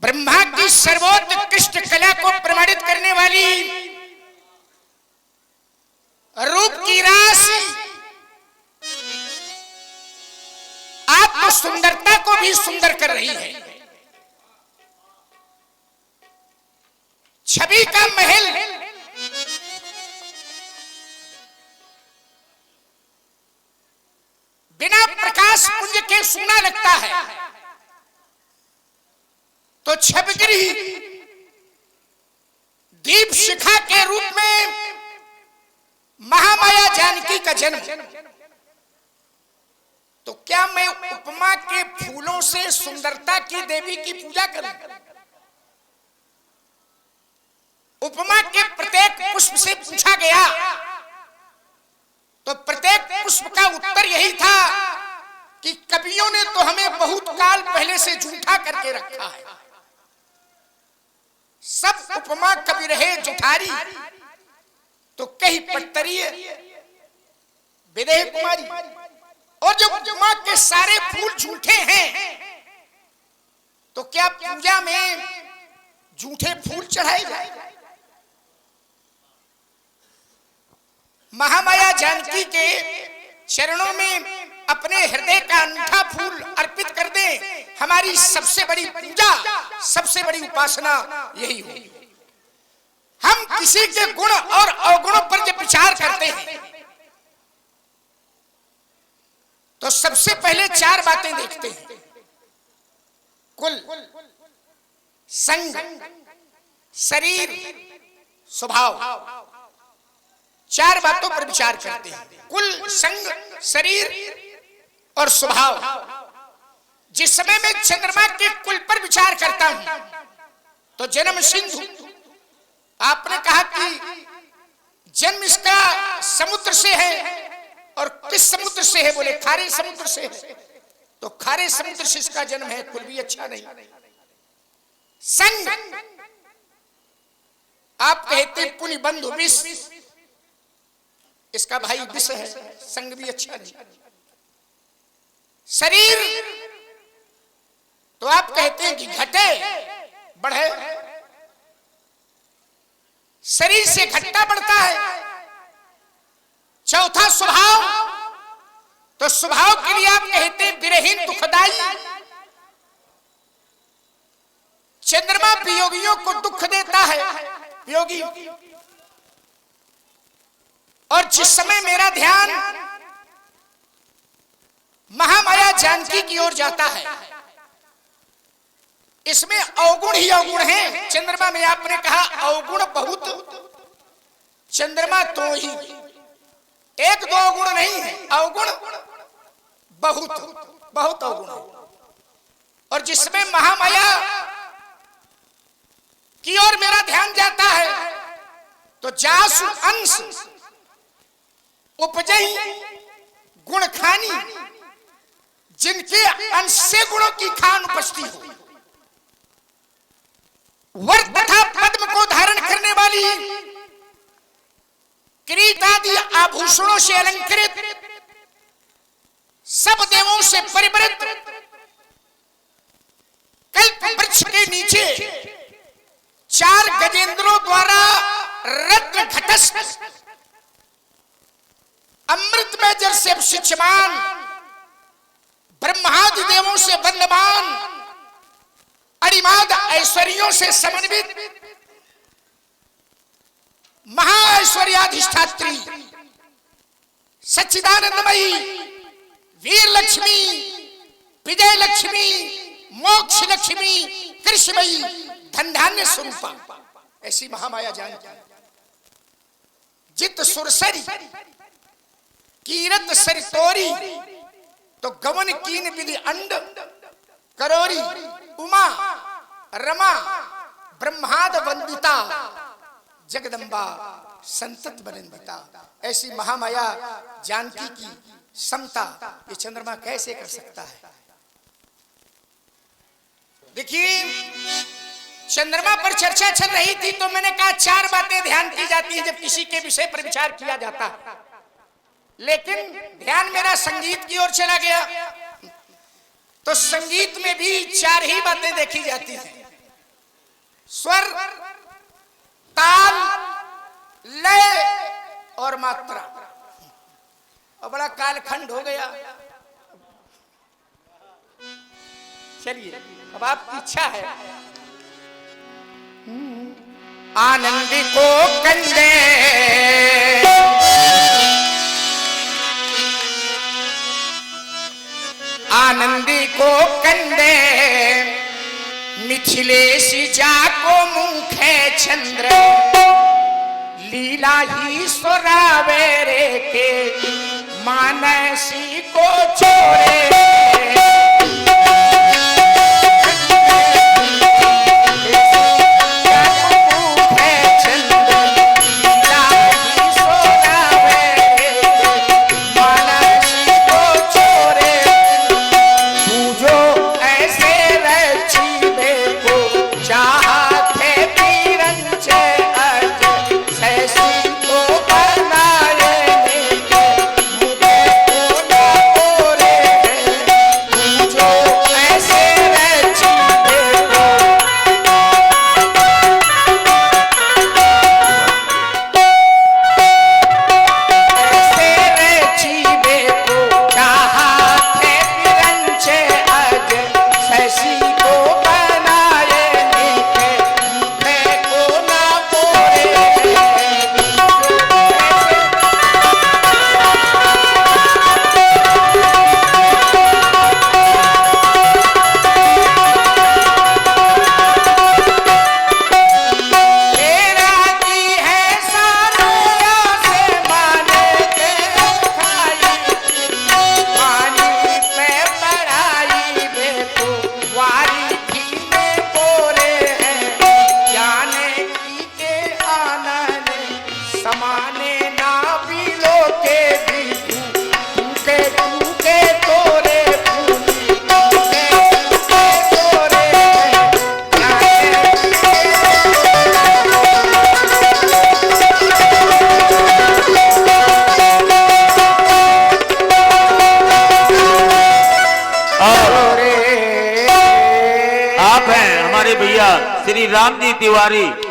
ब्रह्मा की सर्वोत्कृष्ट कला को प्रमाणित करने वाली रूप की राशि आत्म सुंदरता को भी सुंदर कर रही है। छवि का महल बिना प्रकाश पुंज के सूना लगता है, तो छवगिरी दीप शिखा के रूप में महामाया जानकी का जन्म। तो क्या मैं उपमा के फूलों से सुंदरता की देवी की पूजा करूं? उपमा के प्रत्येक पुष्प से पूछा गया तो प्रत्येक पुष्प का उत्तर यही था कि कवियों ने तो हमें बहुत काल पहले से झूठा करके रखा है। सब उपमा कवि रहे जुठारी, तो कहीं पट्टरी विदेह कुमारी। और जब उपमा के सारे फूल झूठे हैं तो क्या पूजा में झूठे फूल चढ़ाए जाए? महामाया जानकी के चरणों में अपने हृदय का अनूठा फूल अर्पित कर दें। हमारी सबसे बड़ी पूजा, सबसे बड़ी उपासना यही होगी। हम किसी के गुण और अवगुणों पर जब विचार करते हैं तो सबसे पहले चार बातें देखते हैं: कुल, संग, शरीर, स्वभाव। चार बातों पर विचार करते हैं: कुल, संग, शरीर और स्वभाव। जिस समय मैं चंद्रमा के कुल पर विचार करता हूं तो जन्म सिंधु, आपने कहा कि जन्म इसका समुद्र से है। और किस समुद्र से है? बोले खारे समुद्र से है। तो खारे समुद्र से इसका जन्म है, कुल भी अच्छा नहीं। संग, आप कहते पुनि बंधु विष, इसका भाई विष है, संग भी अच्छा नहीं। शरीर, तो आप कहते हैं कि घटे बढ़े, शरीर से घटता बढ़ता है। चौथा स्वभाव, तो स्वभाव के लिए आप कहते हैं विरहीन दुखदाई। चंद्रमा वियोगियों को दुख देता है, वियोगी। और जिस समय मेरा ध्यान महामाया जानकी की ओर जाता है, इसमें अवगुण ही अवगुण हैं। चंद्रमा में आपने कहा अवगुण बहुत, चंद्रमा तो ही एक दो अवगुण नहीं है, अवगुण बहुत, बहुत अवगुण। और जिसमें महामाया की ओर मेरा ध्यान जाता है तो जासु अंश उपजई गुण खानी, जिनके अंश से गुणों की खान उपजती हो। वर तथा पद्म को धारण करने वाली, किरीट आदि आभूषणों से अलंकृत, सब देवों से परिवृत, कल्प वृक्ष के नीचे चार गजेंद्रों द्वारा रत्न घटस्थ अमृत में जल से अभिषिच्यमान, ब्रह्मादि देवों से वंदमान, अणिमाद ऐश्वर्यों से समन्वित, महाऐश्वर्याधिष्ठात्री, सच्चिदानंदमयी, वीर लक्ष्मी, विजय लक्ष्मी, मोक्ष लक्ष्मी, कृष्णमयी, धन धान्य स्वरूपा, ऐसी महामाया जानकी। जित सुरसरी कीरत सरितोरी, तो गवन कीन विधि अंड करोरी, उमा रमा ब्रह्माद वंदिता, जगदम्बा संतत बनिंदिता। ऐसी महामाया जानकी की समता ये चंद्रमा कैसे कर सकता है? देखिए, चंद्रमा पर चर्चा चल रही थी तो मैंने कहा चार बातें ध्यान की जाती हैं जब किसी के विषय पर विचार किया जाता है। लेकिन ध्यान मेरा संगीत की ओर चला गया तो संगीत में भी चार ही बातें देखी जाती हैं। स्वर, ताल, लय और मात्रा। और बड़ा कालखंड हो गया। चलिए अब आपकी इच्छा है। आनंद को कंदे आनंदी को कंदे मिथिलेश जाको मुखे चंद्र लीला ही सोरावेरे के मानसी को छोड़े श्री राम जी तिवारी।